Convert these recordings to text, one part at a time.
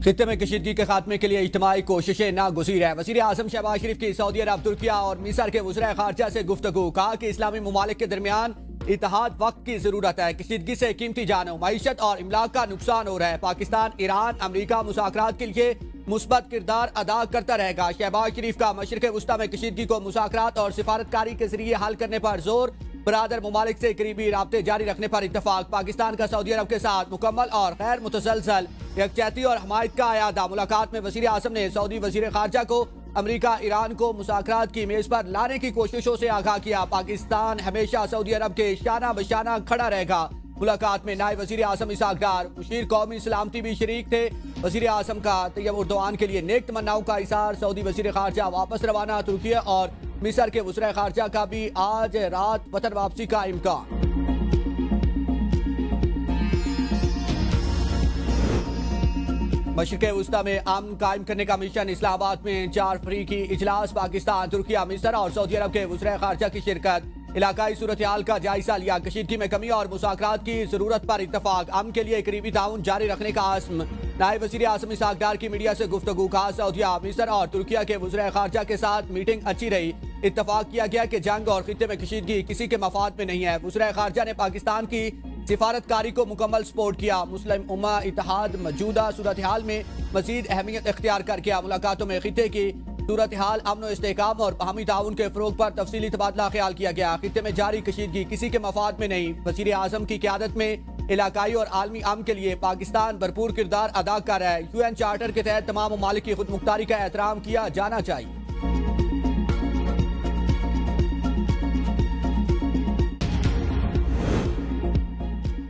खित्ते में कशीदगी के खात्मे के लिए इज्तिमाई कोशिशें नागुज़ीर है। वज़ीर आज़म शहबाज शरीफ की सऊदी अरब, तुर्किया और मिस्र के वज़ीर ख़ारजा से गुफ्तगू। कहा कि इस्लामी ममालिक के दरमियान इत्तेहाद वक्त की जरूरत है। कशीदगी से कीमती जानों, मईशत और इमलाक का नुकसान हो रहा है। पाकिस्तान, ईरान, अमरीका मुज़ाकरात के लिए मुस्बत किरदार अदा करता रहेगा। शहबाज शरीफ का मशरिक़ वस्ता में कशीदगी को मुज़ाकरात और सिफारतकारी के जरिए हल करने पर जोर। बरादर ममालिक से करीबी राब्ते जारी रखने पर इत्तफाक। पाकिस्तान का सऊदी अरब के साथ मुकम्मल और गैर मुतसलसल यकजहती और हमायत का अयादा। मुलाकात में वज़ीर आज़म ने सऊदी वज़ीर ख़ारजा को अमरीका ईरान को मुज़ाकरात की मेज़ पर लाने की कोशिशों से आगाह किया। पाकिस्तान हमेशा सऊदी अरब के शाना बशाना खड़ा रहेगा। मुलाकात में नायब वज़ीर आज़म इसहाक डार, मुशीर कौमी सलामती भी शरीक थे। वज़ीर आज़म का तैयब उर्दवान के लिए नेक तमन्नाओं का इज़हार। सऊदी वज़ीर ख़ारजा वापस रवाना। तुर्किया और मिस्र के वज़ीर ख़ारजा का भी आज रात वतन वापसी का इम्कान। मशरिक़ वस्ता में अमन कायम करने का मिशन। इस्लामाबाद में 4 फरीकी इजलास। पाकिस्तान, तुर्किया, मिस्र और सऊदी अरब के वज़ीर ख़ारजा की शिरकत। इलाकाई सूरत हाल का जायजा लिया। कशीदगी में कमी और मुज़ाकरात की जरूरत पर इत्तफाक। अमन के लिए करीबी ताउन जारी रखने का आज़म। नायब वज़ीर आज़म इसहाक डार की मीडिया से गुफ्तगू। कहा सऊदिया, मिस्र और तुर्किया के वज़ीर ख़ारजा के साथ मीटिंग अच्छी रही। इत्तफाक किया गया कि जंग और खित्ते में कशीदगी किसी के मफाद में नहीं है। वज़ीर ख़ारजा ने पाकिस्तान की सिफारतकारी को मुकम्मल सपोर्ट किया। मुस्लिम उम्मा इत्तेहाद मौजूदा सूरत हाल में मज़ीद अहमियत इख्तियार कर गया। मुलाकातों में खित्ते की सूरत हाल, अमन व इस्तेहकाम और बाहमी ताउन के फ़रोग पर तफसीली तबादला ख्याल किया गया। खित्ते में जारी कशीदगी किसी के मफाद में नहीं। वज़ीर आज़म की क़यादत में इलाकाई और आलमी अमन के लिए पाकिस्तान भरपूर किरदार अदा कर रहा है। UN चार्टर के तहत तमाम ममालिक की खुद मुख्तारी का एहतराम किया जाना चाहिए।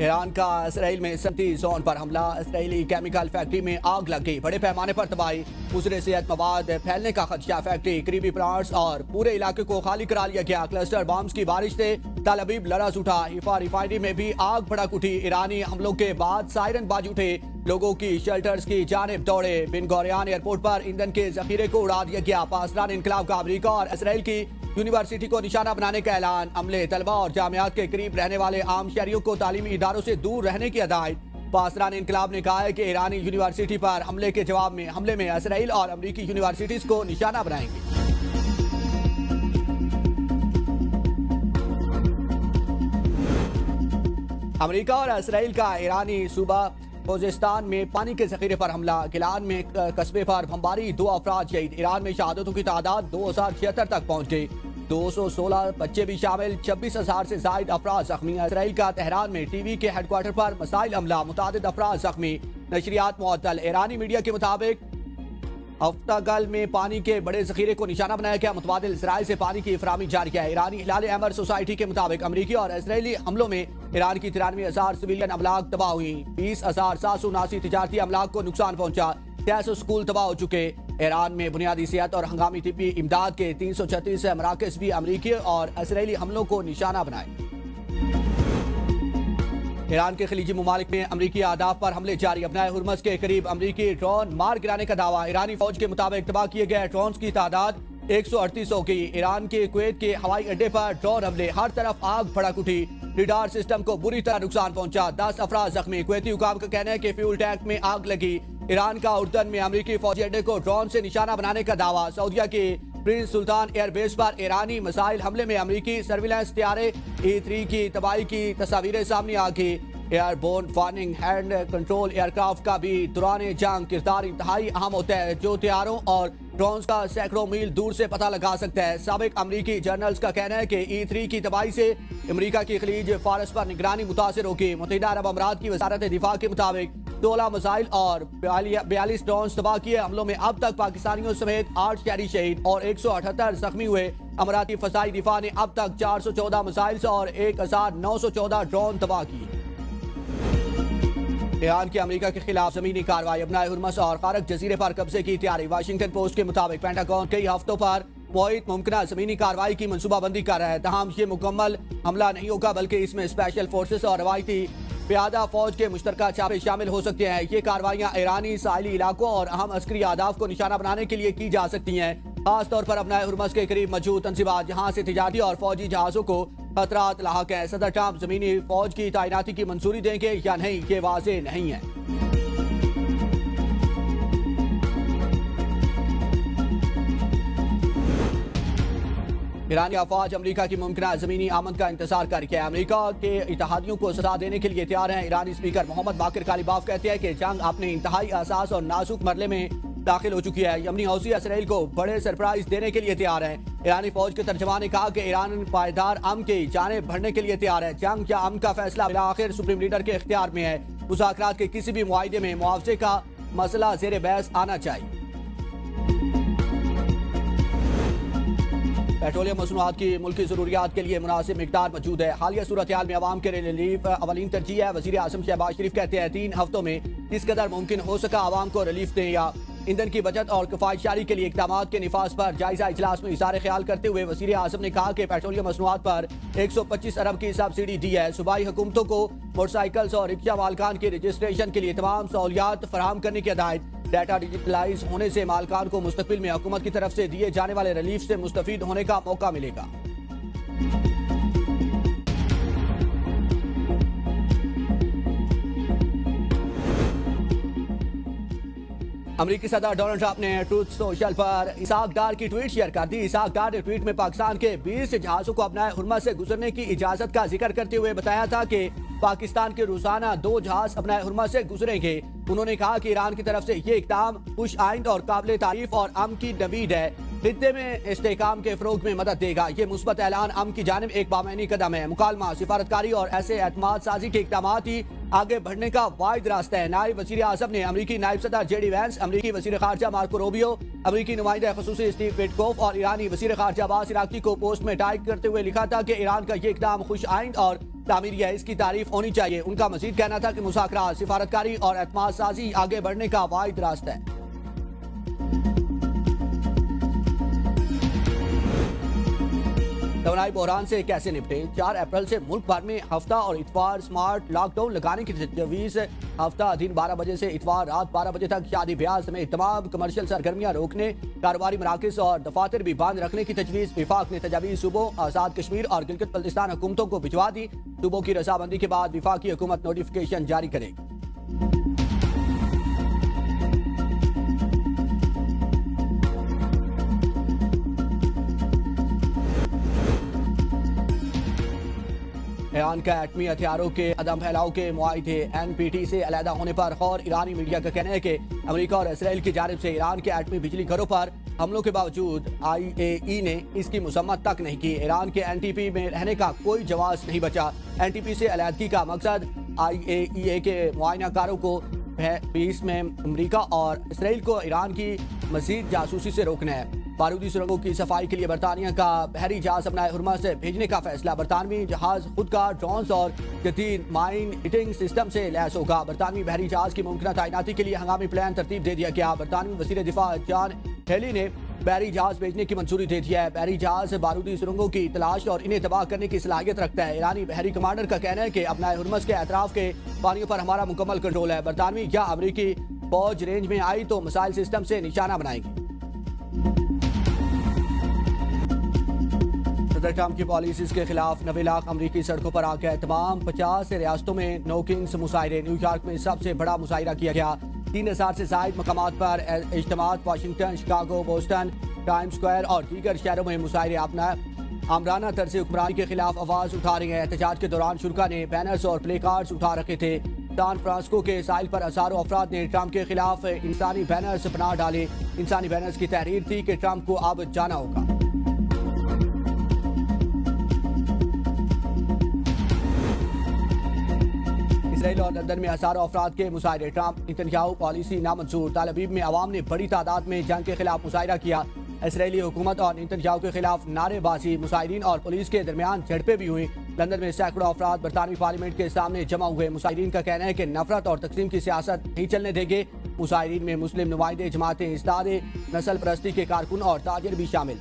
ईरान का इसराइल में सनती जोन पर हमला। इसराइली केमिकल फैक्ट्री में आग लग गई। बड़े पैमाने पर तबाही, मुज़र सेहत मवाद फैलने का खदशा। फैक्ट्री, करीबी प्लांट्स और पूरे इलाके को खाली करा लिया गया। क्लस्टर बॉम्ब्स की बारिश से तल अबीब लरज़ उठा। हिफा रिफाइनरी में भी आग भड़क उठी। ईरानी हमलों के बाद सायरन बाज उठे। लोगों की शेल्टर्स की जानिब दौड़े। बिन गौरियान एयरपोर्ट पर ईंधन के जखीरे को उड़ा दिया गया। पासदान इनकलाब का अमरीका और इसराइल की यूनिवर्सिटी को निशाना बनाने का ऐलान। अमले, तलबा और जामियात के करीब रहने वाले आम शहरियों को तालीमी इदारों से दूर रहने की हिदायत। पासदान इनकलाब ने कहा है कि ईरानी यूनिवर्सिटी पर हमले के जवाब में हमले में इसराइल और अमरीकी यूनिवर्सिटीज को निशाना बनाएंगे। अमरीका और इसराइल का ईरानी सूबा खोजिस्तान में पानी के जखीरे पर हमला। गिलान में कस्बे पर बमबारी, 2 अफराद शहीद। ईरान में शहादतों की तादाद 2076 तक पहुंच गई। 216 बच्चे भी शामिल। 26,000 से जायद अफराद जख्मी। इसराइल का तेहरान में टीवी के हेडक्वार्टर पर मिसाइल हमला, मुतादिद अफराद जख्मी। नशरियात मुअत्तल। ईरानी मीडिया के मुताबिक अफ्तागल में पानी के बड़े जखीरे को निशाना बनाया गया। मुतबादिल इसराइल से पानी की फराहमी जारी है। ईरानी हिलाल अहमर सोसाइटी के मुताबिक अमरीकी और इसराइली हमलों में ईरान की 93,000 सिविलियन अमलाक तबाह हुई। 20,779 तिजारती अमलाक को नुकसान पहुंचा। 600 स्कूल तबाह हो चुके। ईरान में बुनियादी सेहत और हंगामी तिब्बी इमदाद के 336 मराकज़ भी अमरीकी और इसराइली हमलों को निशाना बनाए। ईरान के खलीजी ममालिक में अमरीकी आदाफ पर हमले जारी। अपनाए हुरमस के करीब अमरीकी ड्रोन मार गिराने का दावा। ईरानी फौज के मुताबिक तबाह किए गए ड्रोन की तादाद 138 हो गई। ईरान के कुवैत के हवाई अड्डे पर ड्रोन हमले, हर तरफ आग भड़क उठी। रडार सिस्टम को बुरी तरह नुकसान पहुंचा। 10 अफराद जख्मी। कुवैती हुकाम का कहना है कि फ्यूल टैंक में आग लगी। ईरान का उर्दन में अमरीकी फौजी अड्डे को ड्रोन से निशाना बनाने का दावा। सऊदिया के प्रिंस सुल्तान एयरबेस पर ईरानी मिसाइल हमले में अमरीकी सर्विलांस तैयारे E3 की तबाही की तस्वीरें सामने आ गई। Airborne warning hand control aircraft का भी दौरान जंग किरदार इंतहाई अहम होता है, जो तैयारों और ड्रोन्स का सैकड़ों मील दूर से पता लगा सकता है। साबिक अमरीकी जर्नल्स का कहना है कि E3 की तबाही से अमरीका की खलीज फारस पर निगरानी मुतासर होगी। मुत्तहिदा अरब अमारात की वजारत दिफा के मुताबिक 16 मिसाइल और 42 ड्रोन तबाह किए। हमलों में अब तक पाकिस्तानियों समेत 8 शहरी शहीद और 178 जख्मी हुए। अमाराती फसाई दिफा ने अब तक 414 मिसाइल और 1914 ड्रोन तबाह किए। ईरान की अमेरिका के खिलाफ जमीनी कार्रवाई। अपनाए हुरमस और खारक जजीरे पर कब्जे की तैयारी। वाशिंगटन पोस्ट के मुताबिक पेंटागन कई हफ्तों पर मुहित मुमकिन जमीनी कार्रवाई की मनसूबाबंदी कर रहा है। तहम ये मुकम्मल हमला नहीं होगा, बल्कि इसमें स्पेशल फोर्सेस और रवायती प्यादा फौज के मुश्तरका छापे शामिल हो सकते हैं। ये कार्रवाइयाँ ईरानी साहिली इलाकों और अहम अस्करी आदाफ को निशाना बनाने के लिए की जा सकती हैं। खासतौर पर अपनाए हुरमस के करीब मौजूद तंजीबात, जहाँ से तिजारती और फौजी जहाजों को खतरात लाहक है। सदर ट्रंप जमीनी फौज की तैनाती की मंजूरी देंगे या नहीं, ये वाज़ेह नहीं है। ईरानी अफवाज अमेरिका की मुमकिन जमीनी आमद का इंतजार कर रही है। अमेरिका के इत्तेहादियों को सजा देने के लिए तैयार हैं। ईरानी स्पीकर मोहम्मद बाकिर कालिबाफ कहते हैं कि जंग अपने इंतहाई असास और नाजुक मरले में दाखिल हो चुकी है। यमनी हौसी इसराइल को बड़े सरप्राइज देने के लिए तैयार है। ईरानी फौज के तर्जमान ने कहा कि ईरान पायदार अमन की जाने बढ़ने के लिए तैयार है। जंग या अमन का फैसला आखिर सुप्रीम लीडर के इख्तियार में है। मुज़ाकरात के किसी भी मुआहदे में मुआवजे का मसला ज़ेर बहस आना चाहिए। पेट्रोलियम मसनूआत की मुल्की जरूरियात के लिए मुनासिब मिकदार मौजूद है। हालिया सूरत हाल में आवाम के रिलीफ अवलीन तरजीह है। वज़ीर आज़म शहबाज शरीफ कहते हैं 3 हफ्तों में जिस कदर मुमकिन हो सका आवाम को रिलीफ दें या ईंधन की बचत और किफायतशारी के लिए इक़दाम के निफाज पर जायजा इजलास में इज़हार ख्याल करते हुए वज़ीर आज़म ने कहा कि पेट्रोलियम मसनूआत पर 125 अरब की सब्सिडी दी है। सूबाई हुकूमतों को मोटरसाइकिल्स और रिक्शा मालकान के रजिस्ट्रेशन के लिए तमाम सहूलियात फराहम करने की हिदायत। डाटा डिजिटलाइज होने से मालकान को मुस्तकबिल में हुकूमत की तरफ से दिए जाने वाले रिलीफ से मुस्तफीद होने का मौका मिलेगा। अमेरिकी सदर डोनाल्ड ट्रंप ने ट्रूथ सोशल पर इसाक डार की ट्वीट शेयर कर दी। इसाक डार ने ट्वीट में पाकिस्तान के 20 जहाजों को अपना हुर्मा से गुजरने की इजाजत का जिक्र करते हुए बताया था कि पाकिस्तान के रोजाना 2 जहाज अपना हुर्मा से गुजरेंगे। उन्होंने कहा कि ईरान की तरफ से ये इक़दाम खुश आइंद और काबिल तारीफ और अमन की नवीद है। खित्ते में इस्तेहकाम के फरोग में मदद देगा। ये मुस्बत ऐलान अमन की जानिब एक बामैनी कदम है। मुकालमा, सिफारतकारी और ऐसे एतमाद साजी के इक़दाम ही आगे बढ़ने का वाहिद रास्ता है। नायब वज़ीर आज़म ने अमरीकी नायब सदर जेडी वैंस, अमरीकी वज़ीर ख़ारजा मार्को रूबियो, अमरीकी नुमाइंदा ख़ुसूसी स्टीव विटकोफ और ईरानी वज़ीर ख़ारजा अब्बास इराकी को पोस्ट में टैग करते हुए लिखा था कि ईरान का ये इक़दाम खुश आइंद और तामीरी है, इसकी तारीफ होनी चाहिए। उनका मजीद कहना था कि मुज़ाकरात, सिफारतकारी और एतमाद साजी आगे बढ़ने का वाहिद रास्ता है। तवानाई बहरान से कैसे निपटे? 4 अप्रैल से मुल्क भर में हफ्ता और इतवार स्मार्ट लॉकडाउन लगाने की तजवीज़। हफ्ता दिन 12 बजे से इतवार रात 12 बजे तक शादी ब्याह समेत तमाम कमर्शियल सरगर्मियां रोकने, कारोबारी मराकज़ और दफातर भी बंद रखने की तजवीज़। विफाक ने तजावीज़ सूबों, आज़ाद कश्मीर और गिलगित बल्तिस्तान हुकूमतों को भिजवा दी। सूबों की रजामंदी के बाद विफाकी हुकूमत नोटिफिकेशन जारी करेगी। ईरान का एटमी हथियारों के अदम फैलाव के मुआहिदे NPT से अलहदा होने पर खौर ईरानी मीडिया का कहना है कि अमेरिका और इसराइल की जानिब से ईरान के एटमी बिजली घरों पर हमलों के बावजूद IAEA ने इसकी मसम्मत तक नहीं की। ईरान के NPT में रहने का कोई जवाब नहीं बचा। NPT से अलहदगी का मकसद IAEA के मुआयनाकारों को बीच में अमेरिका और इसराइल को ईरान की मजीद जासूसी से रोकना है। बारूदी सुरंगों की सफाई के लिए बरतानिया का बहरी जहाज अपना हुर्मा से भेजने का फैसला। बरतानवी जहाज खुद का ड्रोन्स और जदीद माइन हिटिंग सिस्टम से लैस होगा। बरतानवी बहरी जहाज की मुमकिन तैनाती के लिए हंगामी प्लान तरतीब दे दिया गया। बरतानवी वज़ीर दिफा जॉन हेली ने बहरी जहाज भेजने की मंजूरी दे दी है। बहरी जहाज बारूदी सुरंगों की तलाश और इन्हें तबाह करने की सलाहियत रखता है। ईरानी बहरी कमांडर का कहना है कि अपना हुर्मस के अतराफ के पानियों पर हमारा मुकम्मल कंट्रोल है। बरतानवी या अमरीकी फौज रेंज में आई तो मिसाइल सिस्टम से निशाना बनाएगी। सदर ट्रंप की पॉलिसीज के खिलाफ 90 लाख अमरीकी सड़कों पर आ गए। तमाम 50 रियासतों में नो किंग्स मुजाहरे। न्यूयॉर्क में सबसे बड़ा मुजाहरा किया गया। 3000 से जायद मकामात पर इज्तिमात। Washington, Chicago, Boston, time square और दीगर शहरों में मुजाहरे अपना आमराना तर्ज हुक्मरानी के खिलाफ आवाज उठा रहे हैं। एहतजाज के दौरान शुरा ने बैनर्स और प्ले कार्ड्स उठा रखे थे। सैन फ्रांसिस्को के साहिल पर हजारों अफराद ने ट्रंप के खिलाफ इंसानी बैनर्स बना डाले। इंसानी बैनर्स की तहरीर थी कि ट्रंप को अब जाना होगा। इसराइल और लंदन में हजारों अफराद के मुजाहरे। ट्रंप नेतन्याहू पॉलिसी नामंजूर। ताल अबीब में अवाम ने बड़ी तादाद में जंग के खिलाफ मुजाहरा किया। इसराइली हुकूमत और नेतन्याहू के खिलाफ नारेबाजी। मुजाहिरीन और पुलिस के दरमियान झड़पें भी हुई। लंदन में सैकड़ों अफराद बरतानवी पार्लियामेंट के सामने जमा हुए। मुजाहिरीन का कहना है कि नफरत और तकसीम की सियासत नहीं चलने देंगे। मुजाहिरीन में मुस्लिम नुमाइंदे, जमातें, इस्लादे, नस्ल परस्ती के कारकुन और ताजिर भी शामिल।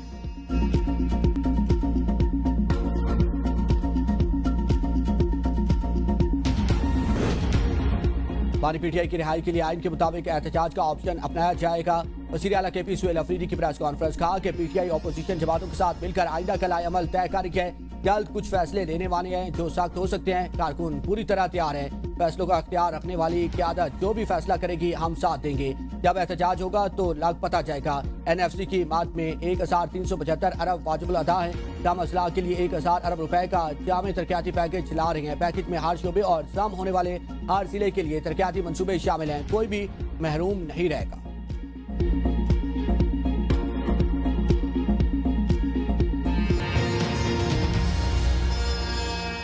बानी PTI की रिहाई के लिए आइन के मुताबिक एहतजाज का ऑप्शन अपनाया जाएगा। वज़ीर आला KP सुहेल अफरीदी की प्रेस कॉन्फ्रेंस। कहा कि PTI अपोजिशन जमातों के साथ मिलकर आइंदा का लाए अमल तय कर है। जल्द कुछ फैसले लेने वाले हैं जो सख्त हो सकते हैं। कारकुन पूरी तरह तैयार हैं। फैसलों का अख्तियार रखने वाली क़यादत जो भी फैसला करेगी हम साथ देंगे। जब एहतजाज होगा तो लग पता जाएगा। NFC की मात में 1375 अरब वाजिबुल अदा है। कम असलाह के लिए 1000 अरब रुपए का जामे तरक्याती पैकेज ला रहे हैं। पैकेज में हर शोबे और सम होने वाले हर जिले के लिए तरक्याती मंसूबे शामिल हैं। कोई भी महरूम नहीं रहेगा।